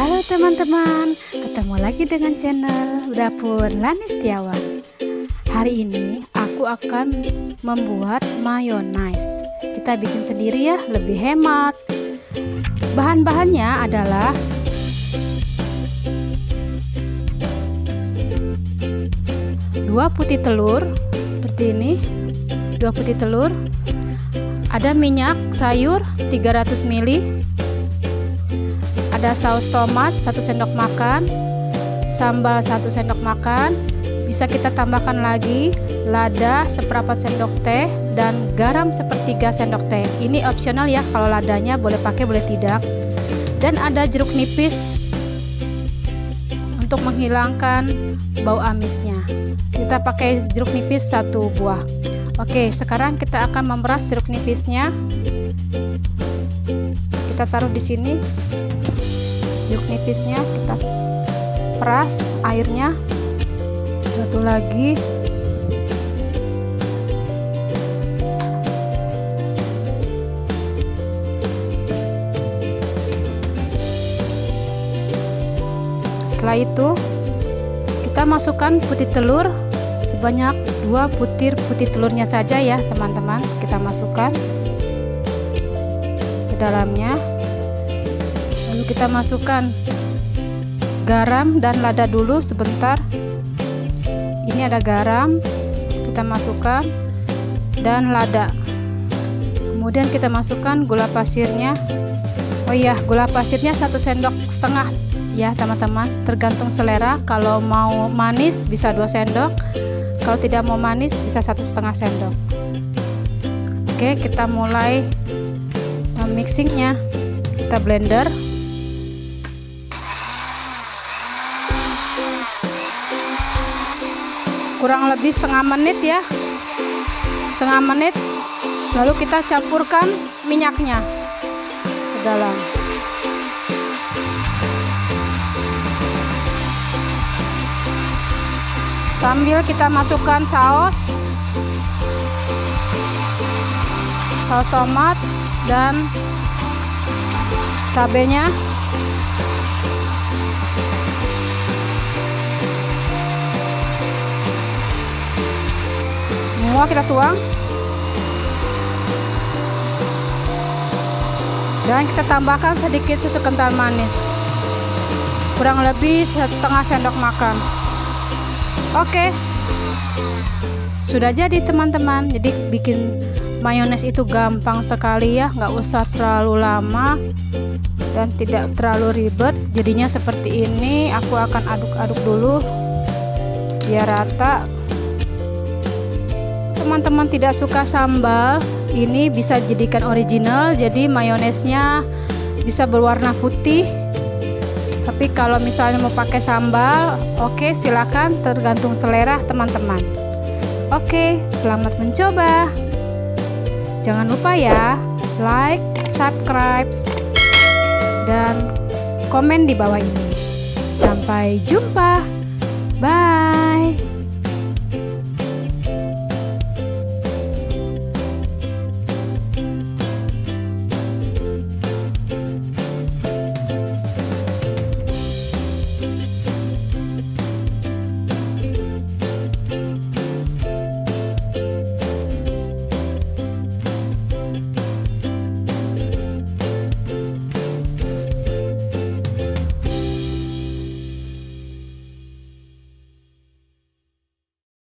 Halo teman-teman, ketemu lagi dengan channel Dapur Lani Setiawan. Hari ini aku akan membuat mayonnaise. Kita bikin sendiri ya, lebih hemat. Bahan-bahannya adalah dua putih telur seperti ini, 2 putih telur. Ada minyak sayur 300 ml, ada saus tomat 1 sendok makan, sambal 1 sendok makan, bisa kita tambahkan lagi lada seperempat sendok teh dan garam sepertiga sendok teh. Ini opsional ya, kalau ladanya boleh pakai boleh tidak. Dan ada jeruk nipis untuk menghilangkan bau amisnya. Kita pakai jeruk nipis 1 buah. Oke, sekarang kita akan memeras jeruk nipisnya. Kita taruh di sini. Jeruk nipisnya kita peras airnya. Satu lagi. Setelah itu kita masukkan putih telur sebanyak 2 butir putih telurnya saja ya teman-teman. Kita masukkan ke dalamnya. Lalu kita masukkan garam dan lada dulu sebentar. Ini ada garam, kita masukkan, dan lada. Kemudian kita masukkan gula pasirnya. Oh iya, gula pasirnya 1,5 sendok ya teman-teman, tergantung selera. Kalau mau manis bisa 2 sendok, kalau tidak mau manis bisa 1,5 sendok. Oke, kita mulai mixingnya. Kita blender. Kurang lebih setengah menit ya, setengah menit. Lalu kita campurkan minyaknya ke dalam. Sambil kita masukkan saus tomat dan cabenya. Semua kita tuang dan kita tambahkan sedikit susu kental manis, kurang lebih setengah sendok makan. Oke, sudah jadi teman-teman. Jadi bikin mayones itu gampang sekali ya, nggak usah terlalu lama dan tidak terlalu ribet. Jadinya seperti ini. Aku akan aduk-aduk dulu biar rata. Teman-teman tidak suka sambal, ini bisa jadikan original, jadi mayonesnya bisa berwarna putih. Tapi kalau misalnya mau pakai sambal, oke, silakan, tergantung selera teman-teman. Oke, selamat mencoba. Jangan lupa ya, like, subscribe, dan komen di bawah ini. Sampai jumpa. Bye.